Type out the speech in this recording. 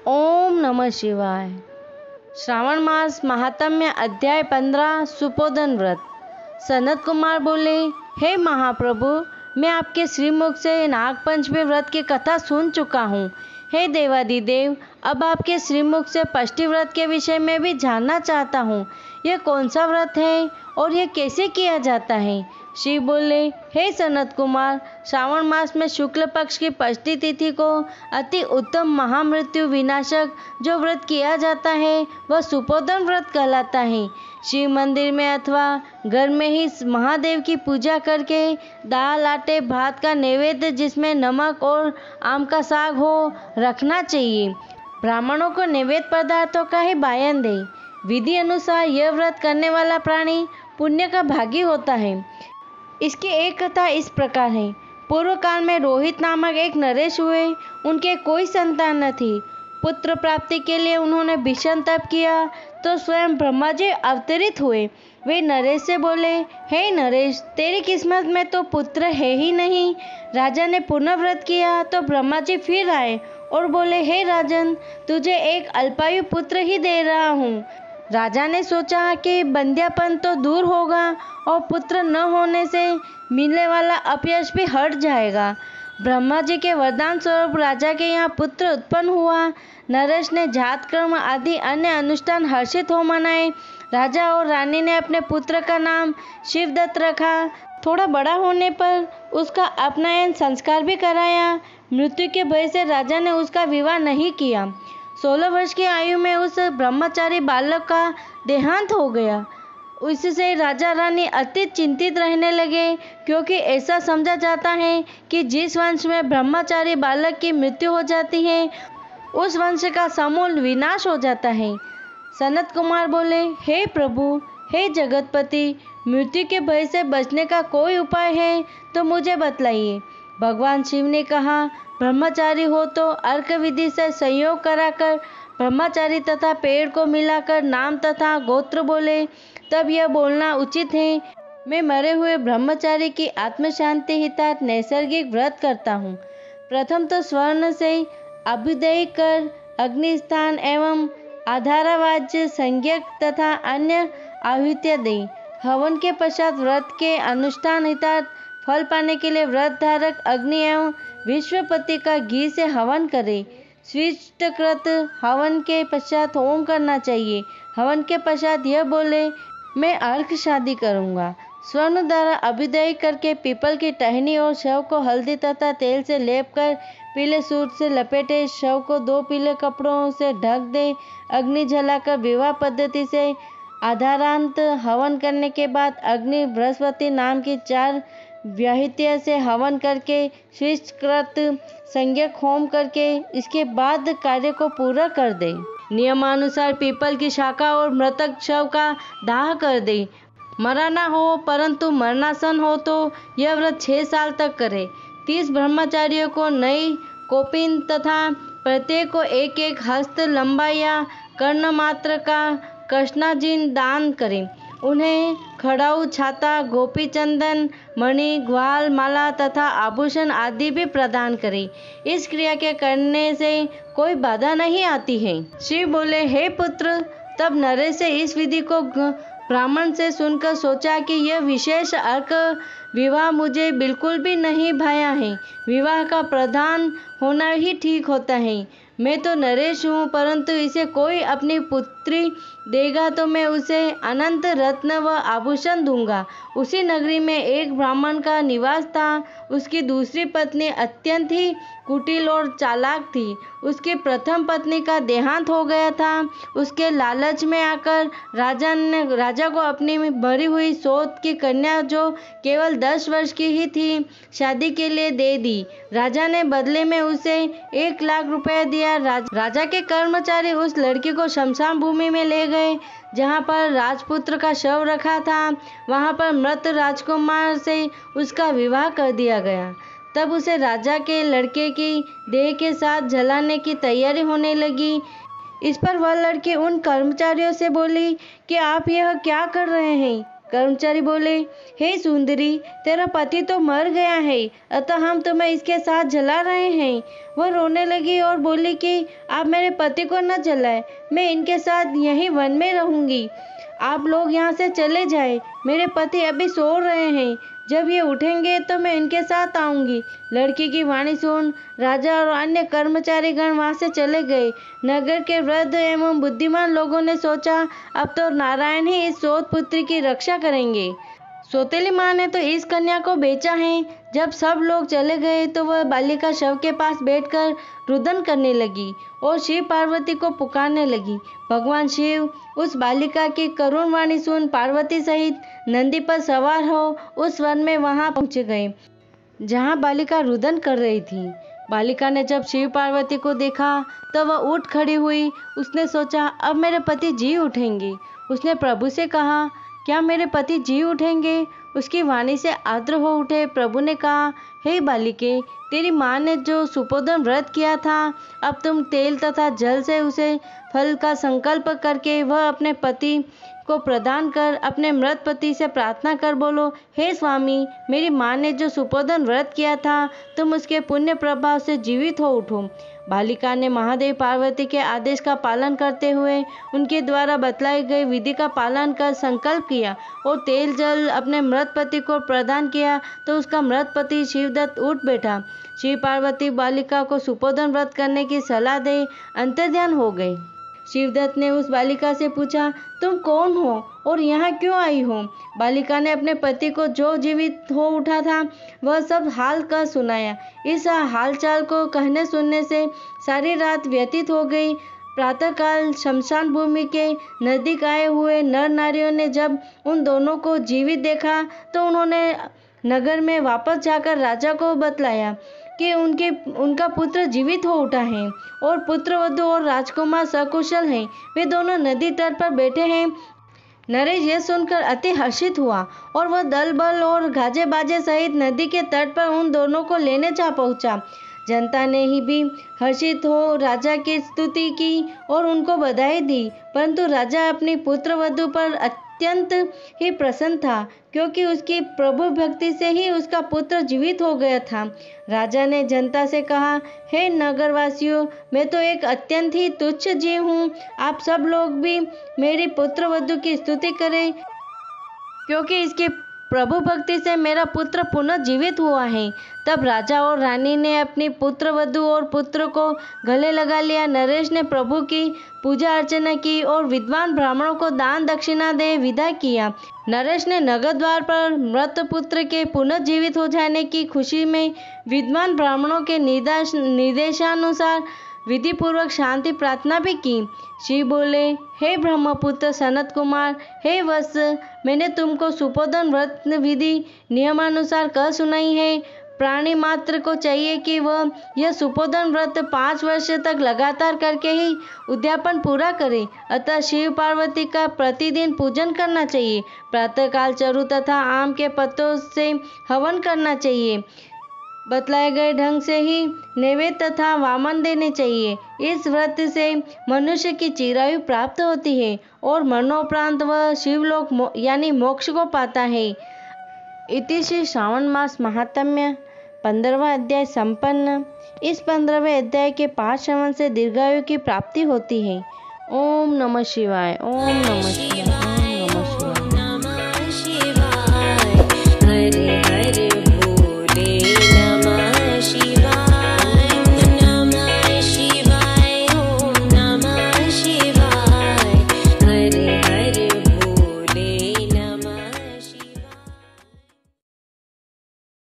ओम नमः शिवाय। श्रावण मास महात्म्य अध्याय 15 सुपोधन व्रत। सनत कुमार बोले, हे महाप्रभु, मैं आपके श्रीमुख से नागपंचमी व्रत की कथा सुन चुका हूँ। हे देवादिदेव, अब आपके श्रीमुख से षष्ठी व्रत के विषय में भी जानना चाहता हूँ। यह कौन सा व्रत है और यह कैसे किया जाता है? शिव बोले, हे सनत कुमार, श्रावण मास में शुक्ल पक्ष की षष्ठी तिथि को अति उत्तम महामृत्यु विनाशक जो व्रत किया जाता है वह सुपोधन व्रत कहलाता है। शिव मंदिर में अथवा घर में ही महादेव की पूजा करके दाल आटे भात का नैवेद्य जिसमें नमक और आम का साग हो रखना चाहिए। ब्राह्मणों को नैवेद्य पदार्थों का ही बायन दे। विधि अनुसार यह व्रत करने वाला प्राणी पुण्य का भागी होता है। इसकी एक कथा इस प्रकार है। पूर्व काल में रोहित नामक एक नरेश हुए। उनके कोई संतान न थी। पुत्र प्राप्ति के लिए उन्होंने भीषण तप किया तो स्वयं ब्रह्मा जी अवतरित हुए। वे नरेश से बोले, हे नरेश, तेरी किस्मत में तो पुत्र है ही नहीं। राजा ने पुनः व्रत किया तो ब्रह्मा जी फिर आए और बोले, हे राजन, तुझे एक अल्पायु पुत्र ही दे रहा हूँ। राजा ने सोचा कि बंध्यापन तो दूर होगा और पुत्र न होने से मिलने वाला अपयश भी हट जाएगा। ब्रह्मा जी के वरदान स्वरूप राजा के यहाँ पुत्र उत्पन्न हुआ। नरेश ने जात कर्म आदि अन्य अनुष्ठान हर्षित हो मनाए। राजा और रानी ने अपने पुत्र का नाम शिवदत्त रखा। थोड़ा बड़ा होने पर उसका अपनयन संस्कार भी कराया। मृत्यु के भय से राजा ने उसका विवाह नहीं किया। 16 वर्ष की आयु में उस ब्रह्मचारी बालक का देहांत हो गया। इससे राजा रानी अति चिंतित रहने लगे, क्योंकि ऐसा समझा जाता है कि जिस वंश में ब्रह्मचारी बालक की मृत्यु हो जाती है उस वंश का समूल विनाश हो जाता है। सनत कुमार बोले, हे प्रभु, हे जगतपति, मृत्यु के भय से बचने का कोई उपाय है तो मुझे बतलाइए। भगवान शिव ने कहा, ब्रह्मचारी हो तो अर्क विधि से संयोग कराकर ब्रह्मचारी तथा पेड़ को मिलाकर नाम तथा गोत्र बोले, तब यह बोलना उचित है, मैं मरे हुए ब्रह्मचारी की आत्म शांति हितार्थ नैसर्गिक व्रत करता हूँ। प्रथम तो स्वर्ण से अभ्युदय कर अग्निस्थान एवं आधारवाज्य संज्ञक तथा अन्य आहुतियाँ दे। हवन के पश्चात व्रत के अनुष्ठान हितार्थ फल पाने के लिए व्रत धारक अग्नि एवं विश्वपति का घी से हवन करे। स्विष्टकृत हवन के पश्चात होम करना चाहिए। हवन के पश्चात यह बोले, मैं अर्घ शादी करूँगा। स्वर्ण द्वारा अभ्युदय करके पीपल की टहनी और शव को हल्दी तथा तेल से लेप कर पीले सूत से लपेटे। शव को 2 पीले कपड़ों से ढक दे। अग्नि जलाकर विवाह पद्धति से आधारांत हवन करने के बाद अग्नि बृहस्पति नाम की 4 व्याहृत्य से हवन करके स्विष्टकृत संज्ञक होम करके इसके बाद कार्य को पूरा कर दे। नियमानुसार पीपल की शाखा और मृतक शव का दाह कर दे। मरा ना हो परंतु मरणासन हो तो यह व्रत 6 साल तक करे। 30 ब्रह्मचारियों को नई कौपीन तथा प्रत्येक को 1-1 हस्त लंबा या कर्ण मात्र का कृष्णाजिन दान करें। उन्हें खड़ाऊ, छाता, गोपी चंदन, मणि, ग्वाल, माला तथा आभूषण आदि भी प्रदान करें। इस क्रिया के करने से कोई बाधा नहीं आती है। शिव बोले, हे पुत्र, तब नरेश से इस विधि को ब्राह्मण से सुनकर सोचा कि यह विशेष अर्क विवाह मुझे बिल्कुल भी नहीं भाया है। विवाह का प्रधान होना ही ठीक होता है। मैं तो नरेश हूँ, परंतु इसे कोई अपनी पुत्री देगा तो मैं उसे अनंत रत्न व आभूषण दूंगा। उसी नगरी में एक ब्राह्मण का निवास था। उसकी दूसरी पत्नी अत्यंत ही कुटिल और चालाक थी। उसकी प्रथम पत्नी का देहांत हो गया था। उसके लालच में आकर राजा को अपनी मरी हुई सौत की कन्या, जो केवल 10 वर्ष की ही थी, शादी के लिए दे दी। राजा ने बदले में उसे 1 लाख रुपए दिया। राजा के कर्मचारी उस लड़की को शमशान भूमि में ले गए, जहाँ पर राजपुत्र का शव रखा था। वहाँ पर मृत राजकुमार से उसका विवाह कर दिया गया। तब उसे राजा के लड़के की देह के साथ जलाने की तैयारी होने लगी। इस पर वह लड़की उन कर्मचारियों से बोली कि आप यह क्या कर रहे हैं? कर्मचारी बोले, हे सुंदरी, तेरा पति तो मर गया है, अतः हम तुम्हें इसके साथ जला रहे हैं। वह रोने लगी और बोली कि आप मेरे पति को न जलाएं, मैं इनके साथ यहीं वन में रहूंगी। आप लोग यहाँ से चले जाएं, मेरे पति अभी सो रहे हैं, जब ये उठेंगे तो मैं इनके साथ आऊंगी। लड़की की वाणी सुन राजा और अन्य कर्मचारीगण वहां से चले गए। नगर के वृद्ध एवं बुद्धिमान लोगों ने सोचा, अब तो नारायण ही इस सोत पुत्री की रक्षा करेंगे। सौतेली माँ ने तो इस कन्या को बेचा है। जब सब लोग चले गए तो वह बालिका शव के पास बैठकर रुदन करने लगी और शिव पार्वती को पुकारने लगी। भगवान शिव उस बालिका की करुण वाणी सुन पार्वती सहित नंदी पर सवार हो उस वन में वहां पहुंच गए जहां बालिका रुदन कर रही थी। बालिका ने जब शिव पार्वती को देखा तो वह उठ खड़ी हुई। उसने सोचा, अब मेरे पति जी उठेंगे। उसने प्रभु से कहा, क्या मेरे पति जी उठेंगे? उसकी वाणी से आर्द्र हो उठे। प्रभु ने कहा, हे बालिके, तेरी माँ ने जो सुपोधन व्रत किया था, अब तुम तेल तथा जल से उसे फल का संकल्प करके वह अपने पति को प्रदान कर अपने मृत पति से प्रार्थना कर बोलो, हे स्वामी, मेरी माँ ने जो सुपोधन व्रत किया था, तुम उसके पुण्य प्रभाव से जीवित हो उठो। बालिका ने महादेव पार्वती के आदेश का पालन करते हुए उनके द्वारा बतलाई गई विधि का पालन कर संकल्प किया और तेल जल अपने मृत पति को प्रदान किया तो उसका मृत पति शिवदत्त उठ बैठा। शिव पार्वती बालिका को सुपोधन व्रत करने की सलाह दे अंतर्ध्यान हो गए। शिवदत्त ने उस बालिका से पूछा, तुम कौन हो और यहाँ क्यों आई हो? बालिका ने अपने पति को जो जीवित हो उठा था वह सब हाल कर सुनाया। इस हालचाल को कहने सुनने से सारी रात व्यतीत हो गई। प्रातःकाल शमशान भूमि के नजदीक आए हुए नर नारियों ने जब उन दोनों को जीवित देखा तो उन्होंने नगर में वापस जाकर राजा को बतलाया कि उनका पुत्र जीवित हो उठा है और पुत्रवधू और राजकुमार सकुशल हैं। वे दोनों नदी तट पर बैठे हैं। नरेश यह सुनकर अति हर्षित हुआ और वह दल बल और गाजे बाजे सहित नदी के तट पर उन दोनों को लेने जा पहुंचा। जनता ने ही भी हर्षित हो राजा की स्तुति की और उनको बधाई दी, परंतु राजा अपनी पुत्रवधू पर अत्यंत ही प्रसन्न था क्योंकि उसकी प्रभु भक्ति से ही उसका पुत्र जीवित हो गया था। राजा ने जनता से कहा, हे नगरवासियों, मैं तो एक अत्यंत ही तुच्छ जीव हूँ। आप सब लोग भी मेरी पुत्रवधू की स्तुति करें क्योंकि इसकी प्रभु भक्ति से मेरा पुत्र पुनः जीवित हुआ है। तब राजा और रानी ने अपनी पुत्रवधू और पुत्र को गले लगा लिया। नरेश ने प्रभु की पूजा अर्चना की और विद्वान ब्राह्मणों को दान दक्षिणा दे विदा किया। नरेश ने नगर द्वार पर मृत पुत्र के पुनः जीवित हो जाने की खुशी में विद्वान ब्राह्मणों के निर्देशानुसार विधि पूर्वक शांति प्रार्थना भी की। शिव बोले, हे ब्रह्मपुत्र सनत कुमार, हे वत्स, मैंने तुमको सुपोधन व्रत विधि नियमानुसार कह सुनाई है। प्राणी मात्र को चाहिए कि वह यह सुपोधन व्रत 5 वर्ष तक लगातार करके ही उद्यापन पूरा करे। अतः शिव पार्वती का प्रतिदिन पूजन करना चाहिए। प्रातःकाल चरु तथा आम के पत्तों से हवन करना चाहिए। बतलाए गए ढंग से ही नैवेद्य तथा वामन देने चाहिए। इस व्रत से मनुष्य की चिरायु प्राप्त होती है और मरणोपरांत वह शिवलोक यानी मोक्ष को पाता है। इति श्री श्रावण मास महात्म्य 15वां अध्याय संपन्न। इस 15वें अध्याय के 5 श्रवण से दीर्घायु की प्राप्ति होती है। ओम नमः शिवाय। ओम नमः शिवाय।